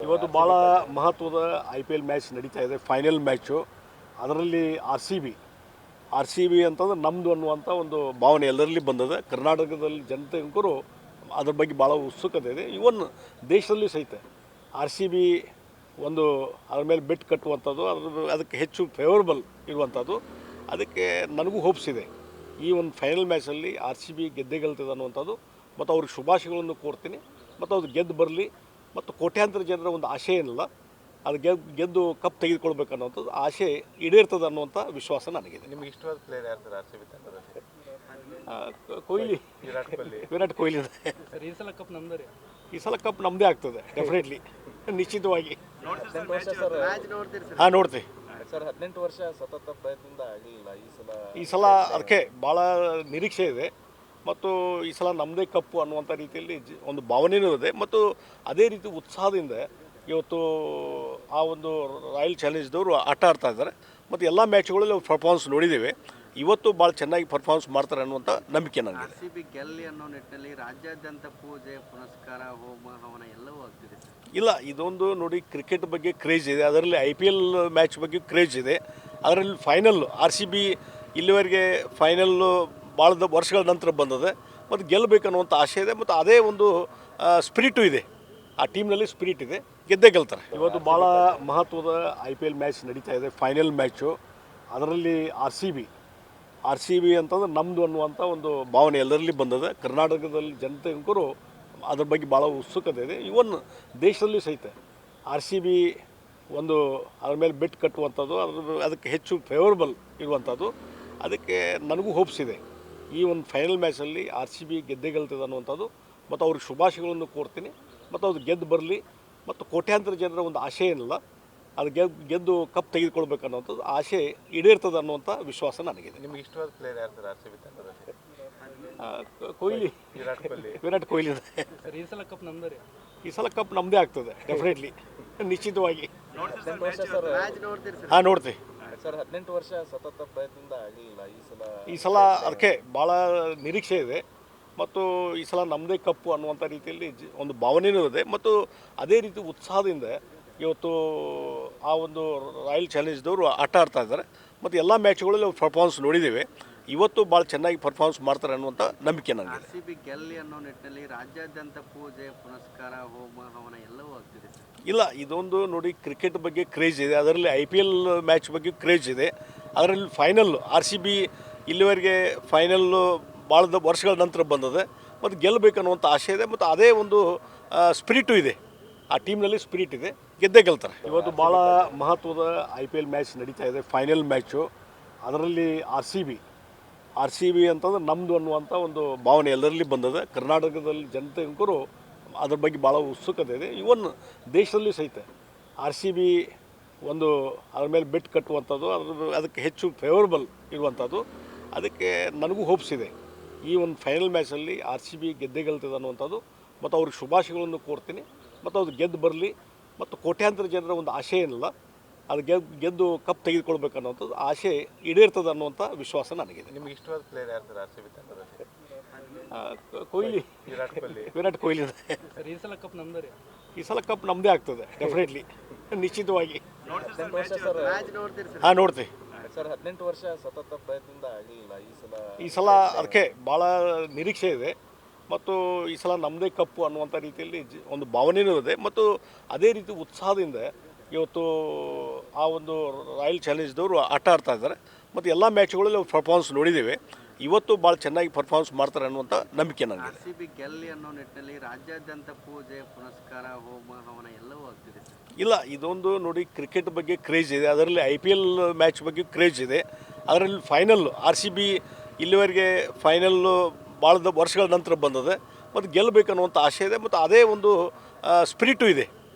ಇವತ್ತು ಭಾಳ ಮಹತ್ವದ IPL ಮ್ಯಾಚ್ ನಡೀತಾ ಇದೆ, ಫೈನಲ್ ಮ್ಯಾಚು. ಅದರಲ್ಲಿ ಆರ್ ಸಿ ಬಿ ಅಂತಂದ್ರೆ ನಮ್ಮದು ಅನ್ನುವಂಥ ಒಂದು ಭಾವನೆ ಎಲ್ಲರಲ್ಲಿ ಬಂದಿದೆ. ಕರ್ನಾಟಕದಲ್ಲಿ ಜನತೆಗೂ ಅದ್ರ ಬಗ್ಗೆ ಭಾಳ ಉತ್ಸುಕತೆ ಇದೆ. ಇವನ್ ದೇಶದಲ್ಲಿ ಸಹಿತ RCB ಒಂದು ಅದ್ರ ಮೇಲೆ ಬೆಟ್ ಕಟ್ಟುವಂಥದ್ದು, ಅದಕ್ಕೆ ಹೆಚ್ಚು ಫೇವರಬಲ್ ಇರುವಂಥದ್ದು. ಅದಕ್ಕೆ ನನಗೂ ಹೋಪ್ಸ್ ಇದೆ, ಈ ಒಂದು ಫೈನಲ್ ಮ್ಯಾಚಲ್ಲಿ RCB ಗೆದ್ದೇ ಗೆಲ್ತದೆ ಅನ್ನುವಂಥದ್ದು. ಮತ್ತು ಅವ್ರಿಗೆ ಶುಭಾಶಯಗಳನ್ನು ಕೋರ್ತೀನಿ. ಮತ್ತು ಅದು ಗೆದ್ದು ಬರಲಿ. ಮತ್ತು ಕೋಟ್ಯಾಂತರ ಜನರ ಒಂದು ಆಶೆ ಏನಿಲ್ಲ, ಅದು ಗೆದ್ದು ಕಪ್ ತೆಗೆದುಕೊಳ್ಬೇಕು ಅನ್ನೋಂಥದ್ದು ಆಶೆ ಈಡೇರ್ತದೆ ಅನ್ನುವಂಥ ವಿಶ್ವಾಸ ನನಗಿದೆ. ನಿಮ್ಗೆ ಇಷ್ಟವಾದ ಪ್ಲೇಯರ್ ಯಾರು RCB ತಂಡದಲ್ಲಿ? ಕೊಹ್ಲಿ, ವಿರಾಟ್ ಕೊಹ್ಲಿ. ಈ ಸಲ ಕಪ್ ನಮ್ದು. ಈ ಸಲ ಕಪ್ ನಮ್ಮದೇ ಆಗ್ತದೆ ಡೆಫಿನೆಟ್ಲಿ, ನಿಶ್ಚಿತವಾಗಿ. ನೋಡ್ತೀವಿ ಸರ್. 18 ವರ್ಷ ಸತತ ಪ್ರಯತ್ನದಿಂದ ಆಗಲಿಲ್ಲ. ಈ ಸಲ ಅದಕ್ಕೆ ಭಾಳ ನಿರೀಕ್ಷೆ ಇದೆ. ಮತ್ತು ಈ ಸಲ ನಮ್ಮದೇ ಕಪ್ಪು ಅನ್ನುವಂಥ ರೀತಿಯಲ್ಲಿ ಒಂದು ಭಾವನೆಯೂ ಇದೆ. ಮತ್ತು ಅದೇ ರೀತಿ ಉತ್ಸಾಹದಿಂದ ಇವತ್ತು ಆ ಒಂದು ರಾಯಲ್ ಚಾಲೆಂಜ್ದವರು ಆಟ ಆಡ್ತಾ ಇದ್ದಾರೆ. ಮತ್ತು ಎಲ್ಲ ಮ್ಯಾಚ್ಗಳಲ್ಲಿ ಪರ್ಫಾರ್ಮೆನ್ಸ್ ನೋಡಿದ್ದೇವೆ. ಇವತ್ತು ಭಾಳ ಚೆನ್ನಾಗಿ ಪರ್ಫಾರ್ಮೆನ್ಸ್ ಮಾಡ್ತಾರೆ ಅನ್ನುವಂಥ ನಂಬಿಕೆ ನನಗೆ. RCB ಗೆಲ್ಲಿ ಅನ್ನೋ ನಿಟ್ಟಿನಲ್ಲಿ ರಾಜ್ಯಾದ್ಯಂತ ಪೂಜೆ ಪುನಸ್ಕಾರ ಹೋಮ ಹವನ ಎಲ್ಲವೂ ಆಗ್ತಿದೆ. ಇಲ್ಲ, ಇದೊಂದು ನೋಡಿ, ಕ್ರಿಕೆಟ್ ಬಗ್ಗೆ ಕ್ರೇಜ್ ಇದೆ, ಅದರಲ್ಲಿ IPL ಮ್ಯಾಚ್ ಬಗ್ಗೆ ಕ್ರೇಜ್ ಇದೆ. ಅದರಲ್ಲಿ ಫೈನಲ್ RCB ಇಲ್ಲಿವರೆಗೆ ಫೈನಲ್ಲು ಭಾಳ ವರ್ಷಗಳ ನಂತರ ಬಂದಿದೆ. ಮತ್ತು ಗೆಲ್ಲಬೇಕನ್ನುವಂಥ ಆಸೆ ಇದೆ. ಮತ್ತು ಅದೇ ಒಂದು ಸ್ಪಿರಿಟು ಇದೆ, ಆ ಟೀಮ್ನಲ್ಲಿ ಸ್ಪಿರಿಟ್ ಇದೆ, ಗೆದ್ದೇ ಗೆಲ್ತಾರೆ. ಇವತ್ತು ಭಾಳ ಮಹತ್ವದ IPL ಮ್ಯಾಚ್ ನಡೀತಾ ಇದೆ, ಫೈನಲ್ ಮ್ಯಾಚು. ಅದರಲ್ಲಿ ಆರ್ ಸಿ ಬಿ ಅಂತಂದ್ರೆ ನಮ್ಮದು ಅನ್ನುವಂಥ ಒಂದು ಭಾವನೆ ಎಲ್ಲರಲ್ಲಿ ಬಂದಿದೆ. ಕರ್ನಾಟಕದಲ್ಲಿ ಜನತೆಗೂ ಅದ್ರ ಬಗ್ಗೆ ಭಾಳ ಉತ್ಸುಕತೆ ಇದೆ. ಇವನ್ ದೇಶದಲ್ಲಿ ಸಹಿತ RCB ಒಂದು ಅದ್ರ ಮೇಲೆ ಬೆಟ್ ಕಟ್ಟುವಂಥದ್ದು, ಅದಕ್ಕೆ ಹೆಚ್ಚು ಫೇವರಬಲ್ ಇರುವಂಥದ್ದು. ಅದಕ್ಕೆ ನನಗೂ ಹೋಪ್ಸ್ ಇದೆ, ಈ ಒಂದು ಫೈನಲ್ ಮ್ಯಾಚಲ್ಲಿ RCB ಗೆದ್ದೇ ಗೆಲ್ತದೆ ಅನ್ನುವಂಥದ್ದು. ಮತ್ತು ಅವ್ರಿಗೆ ಶುಭಾಶಯಗಳನ್ನು ಕೋರ್ತೀನಿ. ಮತ್ತು ಅದು ಗೆದ್ದು ಬರಲಿ. ಮತ್ತು ಕೋಟ್ಯಾಂತರ ಜನರ ಒಂದು ಆಶೆ ಏನಿಲ್ಲ, ಅದು ಗೆದ್ದು ಕಪ್ ತೆಗೆದುಕೊಳ್ಬೇಕು ಅನ್ನೋಂಥದ್ದು ಆಶೆ ಈಡೇರ್ತದೆ ಅನ್ನುವಂಥ ವಿಶ್ವಾಸ ನನಗಿದೆ. ನಿಮ್ಗೆ ಇಷ್ಟವಾದ ಪ್ಲೇಯರ್ ಯಾರು RCB ತಂಡದಲ್ಲಿ? ಕೊಹ್ಲಿ, ವಿರಾಟ್ ಕೊಹ್ಲಿ. ಈ ಸಲ ಕಪ್ ನಮ್ದು. ಈ ಸಲ ಕಪ್ ನಮ್ಮದೇ ಆಗ್ತದೆ ಡೆಫಿನೆಟ್ಲಿ, ನಿಶ್ಚಿತವಾಗಿ. ನೋಡ್ತೀವಿ ಸರ್. 18 ವರ್ಷ ಸತತ ಪ್ರಯತ್ನದಿಂದ ಆಗಲಿಲ್ಲ. ಈ ಸಲ ಅದಕ್ಕೆ ಭಾಳ ನಿರೀಕ್ಷೆ ಇದೆ. ಮತ್ತು ಈ ಸಲ ನಮ್ಮದೇ ಕಪ್ಪು ಅನ್ನುವಂಥ ರೀತಿಯಲ್ಲಿ ಒಂದು ಭಾವನೆಯೂ ಇದೆ. ಮತ್ತು ಅದೇ ರೀತಿ ಉತ್ಸಾಹದಿಂದ ಇವತ್ತು ಆ ಒಂದು ರಾಯಲ್ ಚಾಲೆಂಜ್ದವರು ಆಟ ಆಡ್ತಾ ಇದ್ದಾರೆ. ಮತ್ತು ಎಲ್ಲ ಮ್ಯಾಚ್ಗಳಲ್ಲಿ ಪರ್ಫಾರ್ಮೆನ್ಸ್ ನೋಡಿದ್ದೇವೆ. ಇವತ್ತು ಭಾಳ ಚೆನ್ನಾಗಿ ಪರ್ಫಾರ್ಮೆನ್ಸ್ ಮಾಡ್ತಾರೆ ಅನ್ನುವಂಥ ನಂಬಿಕೆ ನನಗೆ. RCB ಗೆಲ್ಲಿ ಅನ್ನೋ ನಿಟ್ಟಿನಲ್ಲಿ ರಾಜ್ಯಾದ್ಯಂತ ಪೂಜೆ ಪುನಸ್ಕಾರ ಹೋಮ ಹವನ ಎಲ್ಲವೂ ಆಗ್ತಿದೆ. ಇಲ್ಲ, ಇದೊಂದು ನೋಡಿ, ಕ್ರಿಕೆಟ್ ಬಗ್ಗೆ ಕ್ರೇಜ್ ಇದೆ, ಅದರಲ್ಲಿ IPL ಮ್ಯಾಚ್ ಬಗ್ಗೆ ಕ್ರೇಜ್ ಇದೆ. ಅದರಲ್ಲಿ ಫೈನಲ್ RCB ಇಲ್ಲಿವರೆಗೆ ಫೈನಲ್ಲು ಭಾಳ ವರ್ಷಗಳ ನಂತರ ಬಂದಿದೆ. ಮತ್ತು ಗೆಲ್ಲಬೇಕನ್ನುವಂಥ ಆಸೆ ಇದೆ. ಮತ್ತು ಅದೇ ಒಂದು ಸ್ಪಿರಿಟು ಇದೆ, ಆ ಟೀಮ್ನಲ್ಲಿ ಸ್ಪಿರಿಟ್ ಇದೆ, ಗೆದ್ದೇ ಗೆಲ್ತಾರೆ. ಇವತ್ತು ಭಾಳ ಮಹತ್ವದ IPL ಮ್ಯಾಚ್ ನಡೀತಾ ಇದೆ, ಫೈನಲ್ ಮ್ಯಾಚು. ಅದರಲ್ಲಿ ಆರ್ ಸಿ ಬಿ ಅಂತಂದ್ರೆ ನಮ್ಮದು ಅನ್ನುವಂಥ ಒಂದು ಭಾವನೆ ಎಲ್ಲರಲ್ಲಿ ಬಂದಿದೆ. ಕರ್ನಾಟಕದಲ್ಲಿ ಜನತೆಗೂ ಅದ್ರ ಬಗ್ಗೆ ಭಾಳ ಉತ್ಸುಕತೆ ಇದೆ. ಇವನ್ ದೇಶದಲ್ಲಿ ಸಹಿತ RCB ಒಂದು ಅದ್ರ ಮೇಲೆ ಬೆಟ್ ಕಟ್ಟುವಂಥದ್ದು, ಅದಕ್ಕೆ ಹೆಚ್ಚು ಫೇವರಬಲ್ ಇರುವಂಥದ್ದು. ಅದಕ್ಕೆ ನನಗೂ ಹೋಪ್ಸ್ ಇದೆ, ಈ ಒಂದು ಫೈನಲ್ ಮ್ಯಾಚಲ್ಲಿ RCB ಗೆದ್ದೇ ಗೆಲ್ತದೆ ಅನ್ನುವಂಥದ್ದು. ಮತ್ತು ಅವ್ರಿಗೆ ಶುಭಾಶಯಗಳನ್ನು ಕೋರ್ತೀನಿ. ಮತ್ತು ಅದು ಗೆದ್ದು ಬರಲಿ. ಮತ್ತು ಕೋಟ್ಯಾಂತರ ಜನರ ಒಂದು ಆಶೆ ಏನಿಲ್ಲ, ಅದು ಗೆದ್ದು ಕಪ್ ತೆಗೆದುಕೊಳ್ಬೇಕು ಅನ್ನೋಂಥದ್ದು ಆಶೆ ಈಡೇರ್ತದೆ ಅನ್ನುವಂಥ ವಿಶ್ವಾಸ ನನಗಿದೆ. ನಿಮ್ಗೆ ಇಷ್ಟವಾದ ಪ್ಲೇಯರ್ ಯಾರು RCB ತಂಡದಲ್ಲಿ? ಕೊಹ್ಲಿ, ವಿರಾಟ್ ಕೊಹ್ಲಿ. ಈ ಸಲ ಕಪ್ ನಮ್ದು. ಈ ಸಲ ಕಪ್ ನಮ್ಮದೇ ಆಗ್ತದೆ ಡೆಫಿನೆಟ್ಲಿ, ನಿಶ್ಚಿತವಾಗಿ. ನೋಡ್ತೀವಿ ಸರ್. 18 ವರ್ಷ ಸತತ ಪ್ರಯತ್ನದಿಂದ ಆಗಲಿಲ್ಲ. ಈ ಸಲ ಅದಕ್ಕೆ ಭಾಳ ನಿರೀಕ್ಷೆ ಇದೆ. ಮತ್ತು ಈ ಸಲ ನಮ್ಮದೇ ಕಪ್ಪು ಅನ್ನುವಂಥ ರೀತಿಯಲ್ಲಿ ಒಂದು ಭಾವನೆಯೂ ಇದೆ. ಮತ್ತು ಅದೇ ರೀತಿ ಉತ್ಸಾಹದಿಂದ ಇವತ್ತು ಆ ಒಂದು ರಾಯಲ್ ಚಾಲೆಂಜ್ದವರು ಆಟ ಆಡ್ತಾ ಇದ್ದಾರೆ. ಮತ್ತು ಎಲ್ಲ ಮ್ಯಾಚ್ಗಳಲ್ಲಿ ಪರ್ಫಾರ್ಮೆನ್ಸ್ ನೋಡಿದ್ದೇವೆ. ಇವತ್ತು ಭಾಳ ಚೆನ್ನಾಗಿ ಪರ್ಫಾರ್ಮೆನ್ಸ್ ಮಾಡ್ತಾರೆ ಅನ್ನುವಂಥ ನಂಬಿಕೆ ನನಗೆ. RCB ಗೆಲ್ಲಿ ಅನ್ನೋ ನಿಟ್ಟಿನಲ್ಲಿ ರಾಜ್ಯಾದ್ಯಂತ ಪೂಜೆ ಪುನಸ್ಕಾರ ಹೋಮ ಹವನ ಎಲ್ಲವೂ ಆಗ್ತಿದೆ. ಇಲ್ಲ, ಇದೊಂದು ನೋಡಿ, ಕ್ರಿಕೆಟ್ ಬಗ್ಗೆ ಕ್ರೇಜ್ ಇದೆ, ಅದರಲ್ಲಿ IPL ಮ್ಯಾಚ್ ಬಗ್ಗೆ ಕ್ರೇಜ್ ಇದೆ. ಅದರಲ್ಲಿ ಫೈನಲ್ RCB ಇಲ್ಲಿವರೆಗೆ ಫೈನಲ್ಲು ಭಾಳ ವರ್ಷಗಳ ನಂತರ ಬಂದಿದೆ. ಮತ್ತು ಗೆಲ್ಲಬೇಕನ್ನುವಂಥ ಆಸೆ ಇದೆ. ಮತ್ತು ಅದೇ ಒಂದು ಸ್ಪಿರಿಟು ಇದೆ,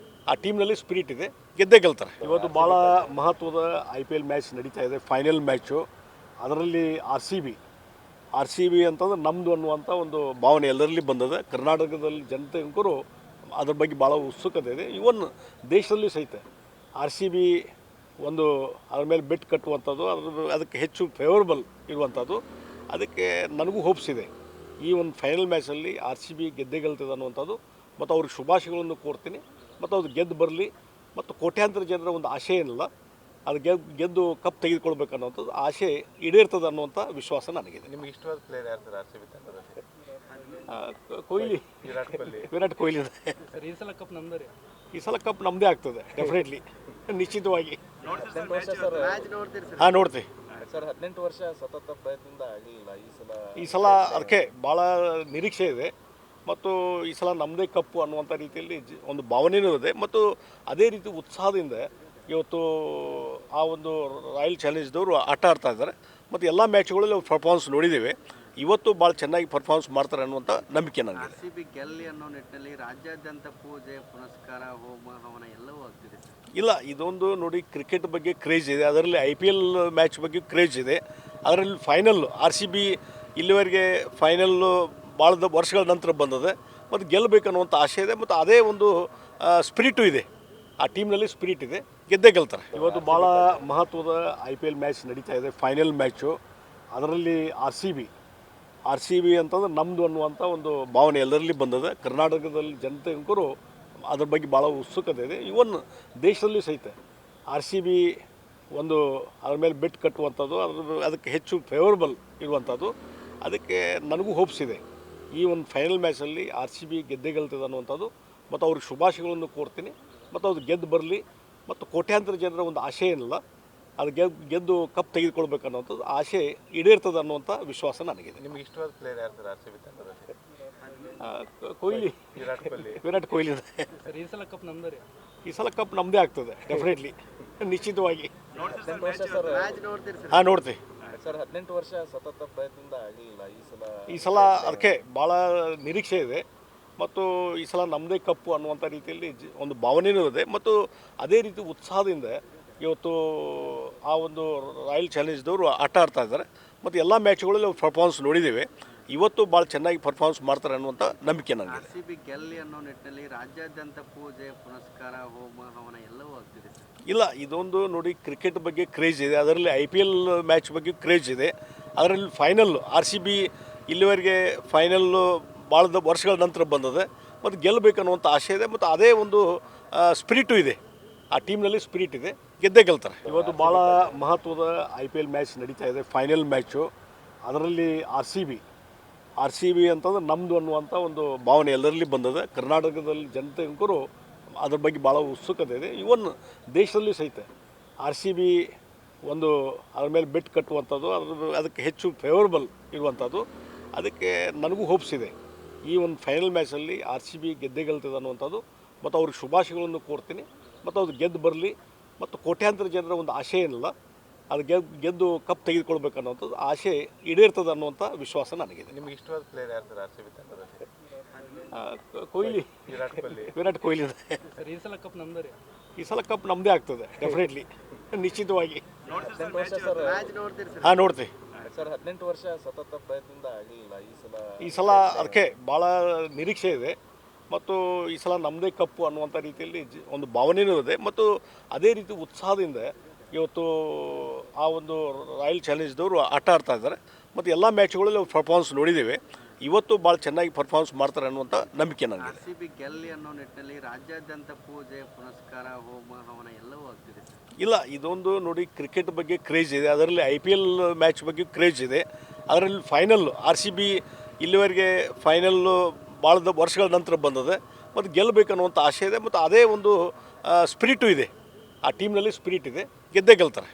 ಆ ಟೀಮ್ನಲ್ಲಿ ಸ್ಪಿರಿಟ್ ಇದೆ, ಗೆದ್ದೇ ಗೆಲ್ತಾರೆ. ಇವತ್ತು ಭಾಳ ಮಹತ್ವದ IPL ಮ್ಯಾಚ್ ನಡೀತಾ ಇದೆ, ಫೈನಲ್ ಮ್ಯಾಚು. ಅದರಲ್ಲಿ ಆರ್ ಸಿ ಬಿ ಅಂತಂದ್ರೆ ನಮ್ಮದು ಅನ್ನುವಂಥ ಒಂದು ಭಾವನೆ ಎಲ್ಲರಲ್ಲಿ ಬಂದಿದೆ. ಕರ್ನಾಟಕದಲ್ಲಿ ಜನತೆಗೂ ಅದ್ರ ಬಗ್ಗೆ ಭಾಳ ಉತ್ಸುಕತೆ ಇದೆ. ಇವನ್ ದೇಶದಲ್ಲಿ ಸಹಿತ RCB ಒಂದು ಅದ್ರ ಮೇಲೆ ಬೆಟ್ ಕಟ್ಟುವಂಥದ್ದು, ಅದಕ್ಕೆ ಹೆಚ್ಚು ಫೇವರಬಲ್ ಇರುವಂಥದ್ದು. ಅದಕ್ಕೆ ನನಗೂ ಹೋಪ್ಸ್ ಇದೆ, ಈ ಒಂದು ಫೈನಲ್ ಮ್ಯಾಚಲ್ಲಿ RCB ಗೆದ್ದೇ ಗೆಲ್ತದೆ ಅನ್ನುವಂಥದ್ದು. ಮತ್ತು ಅವ್ರಿಗೆ ಶುಭಾಶಯಗಳನ್ನು ಕೋರ್ತೀನಿ. ಮತ್ತು ಅದು ಗೆದ್ದು ಬರಲಿ ಮತ್ತು ಕೋಟ್ಯಾಂತರ ಜನರ ಒಂದು ಆಶೆ ಏನಿಲ್ಲ ಅದು ಗೆದ್ದು ಕಪ್ ತೆಗೆದುಕೊಳ್ಬೇಕನ್ನುವಂಥದ್ದು ಆಶೆ ಈಡೇರ್ತದೆ ಅನ್ನುವಂಥ ವಿಶ್ವಾಸ ನನಗಿದೆ. ನಿಮ್ಗೆ ಇಷ್ಟವಾದ ಪ್ಲೇಯರ್ ಯಾರು ಸರ್ ಆರ್ ಸಿ ಬಿ ತಂಡದಲ್ಲಿ? ಕೊಹ್ಲಿ, ವಿರಾಟ್ ಕೊಹ್ಲಿ ಸರ್ ಈ ಸಲ ಕಪ್ ನಮ್ದು ರೀ. ಈ ಸಲ ಕಪ್ ನಮ್ಮದೇ ಆಗ್ತದೆ ಡೆಫಿನೆಟ್ಲಿ, ನಿಶ್ಚಿತವಾಗಿ. 18 ವರ್ಷ ಸರ್ ಮ್ಯಾಚ್ ನೋಡ್ತೀರಿ ಸರ್? ಹಾಂ, ನೋಡ್ತೀವಿ. ಸರ್ 18 ವರ್ಷ ಸತತ ಪ್ರಯತ್ನದಿಂದ ಆಗಲಿಲ್ಲ ಈ ಸಲ ಅದಕ್ಕೆ ಭಾಳ ನಿರೀಕ್ಷೆ ಇದೆ ಮತ್ತು ಈ ಸಲ ನಮ್ಮದೇ ಕಪ್ಪು ಅನ್ನುವಂಥ ರೀತಿಯಲ್ಲಿ ಒಂದು ಭಾವನೆಯೂ ಇದೆ ಮತ್ತು ಅದೇ ರೀತಿ ಉತ್ಸಾಹದಿಂದ ಇವತ್ತು ಆ ಒಂದು ರಾಯಲ್ ಚಾಲೆಂಜ್ದವರು ಆಟ ಆಡ್ತಾ ಇದ್ದಾರೆ ಮತ್ತು ಎಲ್ಲ ಮ್ಯಾಚ್ಗಳಲ್ಲಿ ಅವ್ರು ಪರ್ಫಾರ್ಮೆನ್ಸ್ ನೋಡಿದ್ದೇವೆ. ಇವತ್ತು ಭಾಳ ಚೆನ್ನಾಗಿ ಪರ್ಫಾರ್ಮೆನ್ಸ್ ಮಾಡ್ತಾರೆ ಅನ್ನುವಂಥ ನಂಬಿಕೆ ನನಗೆ. RCB ಗೆಲ್ಲಿ ಅನ್ನೋ ನಿಟ್ಟಿನಲ್ಲಿ ರಾಜ್ಯಾದ್ಯಂತ ಪೂಜೆ ಪುನಸ್ಕಾರ ಹೋಮ ಹವನ ಎಲ್ಲವೂ ಆಗ್ತಿದೆ ಸರ್. ಇಲ್ಲ, ಇದೊಂದು ನೋಡಿ, ಕ್ರಿಕೆಟ್ ಬಗ್ಗೆ ಕ್ರೇಜ್ ಇದೆ, ಅದರಲ್ಲಿ IPL ಮ್ಯಾಚ್ ಬಗ್ಗೆ ಕ್ರೇಜ್ ಇದೆ. ಅದರಲ್ಲಿ ಫೈನಲ್ಲು RCB ಇಲ್ಲಿವರೆಗೆ ಫೈನಲ್ಲು ಭಾಳ ವರ್ಷಗಳ ನಂತರ ಬಂದಿದೆ ಮತ್ತು ಗೆಲ್ಲಬೇಕನ್ನುವಂಥ ಆಶೆ ಇದೆ ಮತ್ತು ಅದೇ ಒಂದು ಸ್ಪಿರಿಟು ಇದೆ, ಆ ಟೀಮ್ನಲ್ಲಿ ಸ್ಪಿರಿಟ್ ಇದೆ, ಗೆದ್ದೇ ಗೆಲ್ತಾರೆ. ಇವತ್ತು ಭಾಳ ಮಹತ್ವದ IPL ಮ್ಯಾಚ್ ನಡೀತಾ ಇದೆ, ಫೈನಲ್ ಮ್ಯಾಚು. ಅದರಲ್ಲಿ RCB ಅಂತಂದ್ರೆ ನಮ್ಮದು ಅನ್ನುವಂಥ ಒಂದು ಭಾವನೆ ಎಲ್ಲರಲ್ಲಿ ಬಂದಿದೆ. ಕರ್ನಾಟಕದಲ್ಲಿ ಜನತೆಗೂ ಅದ್ರ ಬಗ್ಗೆ ಭಾಳ ಉತ್ಸುಕತೆ ಇದೆ. ಇವನ್ ದೇಶದಲ್ಲಿ ಸಹಿತ RCB ಒಂದು ಅದ್ರ ಮೇಲೆ ಬೆಟ್ ಕಟ್ಟುವಂಥದ್ದು, ಅದಕ್ಕೆ ಹೆಚ್ಚು ಫೇವರಬಲ್ ಇರುವಂಥದ್ದು. ಅದಕ್ಕೆ ನನಗೂ ಹೋಪ್ಸ್ ಇದೆ, ಈ ಒಂದು ಫೈನಲ್ ಮ್ಯಾಚಲ್ಲಿ RCB ಗೆದ್ದೇ ಗೆಲ್ತದೆ ಅನ್ನುವಂಥದ್ದು ಮತ್ತು ಅವ್ರಿಗೆ ಶುಭಾಶಯಗಳನ್ನು ಕೋರ್ತೀನಿ ಮತ್ತು ಅದು ಗೆದ್ದು ಬರಲಿ ಮತ್ತು ಕೋಟ್ಯಾಂತರ ಜನರ ಒಂದು ಆಶೆ ಏನಿಲ್ಲ ಅದು ಗೆದ್ದು ಕಪ್ ತೆಗೆದುಕೊಳ್ಬೇಕನ್ನುವಂಥದ್ದು ಆಶೆ ಈಡೇರ್ತದೆ ಅನ್ನುವಂಥ ವಿಶ್ವಾಸ ನನಗಿದೆ. ನಿಮ್ಗೆ ಇಷ್ಟವಾದ ಪ್ಲೇಯರ್ ಯಾರು ಸರ್ ಆರ್ ಸಿ ಬಿ ತಂಡದಲ್ಲಿ? ಕೊಹ್ಲಿ, ವಿರಾಟ್ ಕೊಹ್ಲಿ ಸರ್ ಈ ಸಲ ಕಪ್ ನಮ್ದು ರೀ. ಈ ಸಲ ಕಪ್ ನಮ್ಮದೇ ಆಗ್ತದೆ ಡೆಫಿನೆಟ್ಲಿ, ನಿಶ್ಚಿತವಾಗಿ. 18 ವರ್ಷ ಸರ್ ಮ್ಯಾಚ್ ನೋಡ್ತೀರಿ ಸರ್? ಹಾಂ, ನೋಡ್ತೀವಿ. ಸರ್ 18 ವರ್ಷ ಸತತ ಪ್ರಯತ್ನದಿಂದ ಆಗಲಿಲ್ಲ ಈ ಸಲ ಅದಕ್ಕೆ ಭಾಳ ನಿರೀಕ್ಷೆ ಇದೆ ಮತ್ತು ಈ ಸಲ ನಮ್ಮದೇ ಕಪ್ಪು ಅನ್ನುವಂಥ ರೀತಿಯಲ್ಲಿ ಒಂದು ಭಾವನೆಯೂ ಇದೆ ಮತ್ತು ಅದೇ ರೀತಿ ಉತ್ಸಾಹದಿಂದ ಇವತ್ತು ಆ ಒಂದು ರಾಯಲ್ ಚಾಲೆಂಜ್ದವರು ಆಟ ಆಡ್ತಾ ಇದ್ದಾರೆ ಮತ್ತು ಎಲ್ಲ ಮ್ಯಾಚ್ಗಳಲ್ಲಿ ಅವ್ರು ಪರ್ಫಾರ್ಮೆನ್ಸ್ ನೋಡಿದ್ದೇವೆ. ಇವತ್ತು ಭಾಳ ಚೆನ್ನಾಗಿ ಪರ್ಫಾರ್ಮೆನ್ಸ್ ಮಾಡ್ತಾರೆ ಅನ್ನುವಂಥ ನಂಬಿಕೆ ನನಗೆ. RCB ಗೆಲ್ಲಿ ಅನ್ನೋ ನಿಟ್ಟಿನಲ್ಲಿ ರಾಜ್ಯಾದ್ಯಂತ ಪೂಜೆ ಪುನಸ್ಕಾರ ಹೋಮ ಹವನ ಎಲ್ಲವೂ ಆಗ್ತಿದೆ ಸರ್. ಇಲ್ಲ, ಇದೊಂದು ನೋಡಿ, ಕ್ರಿಕೆಟ್ ಬಗ್ಗೆ ಕ್ರೇಜ್ ಇದೆ, ಅದರಲ್ಲಿ IPL ಮ್ಯಾಚ್ ಬಗ್ಗೆ ಕ್ರೇಜ್ ಇದೆ. ಅದರಲ್ಲಿ ಫೈನಲ್ಲು RCB ಇಲ್ಲಿವರೆಗೆ ಫೈನಲ್ಲು ಭಾಳ ವರ್ಷಗಳ ನಂತರ ಬಂದಿದೆ ಮತ್ತು ಗೆಲ್ಲಬೇಕನ್ನುವಂಥ ಆಶೆ ಇದೆ ಮತ್ತು ಅದೇ ಒಂದು ಸ್ಪಿರಿಟು ಇದೆ, ಆ ಟೀಮ್ನಲ್ಲಿ ಸ್ಪಿರಿಟ್ ಇದೆ, ಗೆದ್ದೇ ಗೆಲ್ತಾರೆ. ಇವತ್ತು ಭಾಳ ಮಹತ್ವದ IPL ಮ್ಯಾಚ್ ನಡೀತಾ ಇದೆ, ಫೈನಲ್ ಮ್ಯಾಚು. ಅದರಲ್ಲಿ RCB ಅಂತಂದ್ರೆ ನಮ್ಮದು ಅನ್ನುವಂಥ ಒಂದು ಭಾವನೆ ಎಲ್ಲರಲ್ಲಿ ಬಂದಿದೆ. ಕರ್ನಾಟಕದಲ್ಲಿ ಜನತೆಗೂ ಅದ್ರ ಬಗ್ಗೆ ಭಾಳ ಉತ್ಸುಕತೆ ಇದೆ. ಇವನ್ ದೇಶದಲ್ಲಿ ಸಹಿತ RCB ಒಂದು ಅದ್ರ ಮೇಲೆ ಬೆಟ್ ಕಟ್ಟುವಂಥದ್ದು, ಅದಕ್ಕೆ ಹೆಚ್ಚು ಫೇವರಬಲ್ ಇರುವಂಥದ್ದು. ಅದಕ್ಕೆ ನನಗೂ ಹೋಪ್ಸ್ ಇದೆ, ಈ ಒಂದು ಫೈನಲ್ ಮ್ಯಾಚಲ್ಲಿ RCB ಗೆದ್ದೇ ಗೆಲ್ತದೆ ಅನ್ನುವಂಥದ್ದು ಮತ್ತು ಅವ್ರಿಗೆ ಶುಭಾಶಯಗಳನ್ನು ಕೋರ್ತೀನಿ ಮತ್ತು ಅದು ಗೆದ್ದು ಬರಲಿ ಮತ್ತು ಕೋಟ್ಯಾಂತರ ಜನರ ಒಂದು ಆಶೆ ಏನಿಲ್ಲ ಅದು ಗೆದ್ದು ಕಪ್ ತೆಗೆದುಕೊಳ್ಬೇಕನ್ನುವಂಥದ್ದು ಆಶೆ ಈಡೇರ್ತದೆ ಅನ್ನುವಂಥ ವಿಶ್ವಾಸ ನನಗಿದೆ. ನಿಮ್ಗೆ ಇಷ್ಟವಾದ ಪ್ಲೇಯರ್ ಯಾರು ಸರ್ ಆರ್ ಸಿ ಬಿ ತಂಡದಲ್ಲಿ? ಕೊಹ್ಲಿ, ವಿರಾಟ್ ಕೊಹ್ಲಿ ಸರ್ ಈ ಸಲ ಕಪ್ ನಮ್ದು ರೀ. ಈ ಸಲ ಕಪ್ ನಮ್ಮದೇ ಆಗ್ತದೆ ಡೆಫಿನೆಟ್ಲಿ, ನಿಶ್ಚಿತವಾಗಿ. 18 ವರ್ಷ ಸರ್ ಮ್ಯಾಚ್ ನೋಡ್ತೀರಿ ಸರ್? ಹಾಂ, ನೋಡ್ತೀವಿ. ಸರ್ 18 ವರ್ಷ ಸತತ ಪ್ರಯತ್ನದಿಂದ ಆಗಲಿಲ್ಲ ಈ ಸಲ ಅದಕ್ಕೆ ಭಾಳ ನಿರೀಕ್ಷೆ ಇದೆ ಮತ್ತು ಈ ಸಲ ನಮ್ಮದೇ ಕಪ್ಪು ಅನ್ನುವಂಥ ರೀತಿಯಲ್ಲಿ ಒಂದು ಭಾವನೆಯೂ ಇದೆ ಮತ್ತು ಅದೇ ರೀತಿ ಉತ್ಸಾಹದಿಂದ ಇವತ್ತು ಆ ಒಂದು ರಾಯಲ್ ಚಾಲೆಂಜ್ದವರು ಆಟ ಆಡ್ತಾ ಇದ್ದಾರೆ ಮತ್ತು ಎಲ್ಲ ಮ್ಯಾಚ್ಗಳಲ್ಲಿ ಅವ್ರು ಪರ್ಫಾರ್ಮೆನ್ಸ್ ನೋಡಿದ್ದೇವೆ. ಇವತ್ತು ಭಾಳ ಚೆನ್ನಾಗಿ ಪರ್ಫಾರ್ಮೆನ್ಸ್ ಮಾಡ್ತಾರೆ ಅನ್ನುವಂಥ ನಂಬಿಕೆ ನನಗೆ. RCB ಗೆಲ್ಲಿ ಅನ್ನೋ ನಿಟ್ಟಿನಲ್ಲಿ ರಾಜ್ಯಾದ್ಯಂತ ಪೂಜೆ ಪುನಸ್ಕಾರ ಹೋಮ ಹವನ ಎಲ್ಲವೂ ಆಗ್ತಿದೆ ಸರ್. ಇಲ್ಲ, ಇದೊಂದು ನೋಡಿ, ಕ್ರಿಕೆಟ್ ಬಗ್ಗೆ ಕ್ರೇಜ್ ಇದೆ, ಅದರಲ್ಲಿ IPL ಮ್ಯಾಚ್ ಬಗ್ಗೆ ಕ್ರೇಜ್ ಇದೆ. ಅದರಲ್ಲಿ ಫೈನಲ್ಲು RCB ಇಲ್ಲಿವರೆಗೆ ಫೈನಲ್ಲು ಭಾಳ ವರ್ಷಗಳ ನಂತರ ಬಂದಿದೆ ಮತ್ತು ಗೆಲ್ಲಬೇಕನ್ನುವಂಥ ಆಶೆ ಇದೆ ಮತ್ತು ಅದೇ ಒಂದು ಸ್ಪಿರಿಟು ಇದೆ, ಆ ಟೀಮ್ನಲ್ಲಿ ಸ್ಪಿರಿಟ್ ಇದೆ, ಗೆದ್ದೇ ಗೆಲ್ತಾರೆ.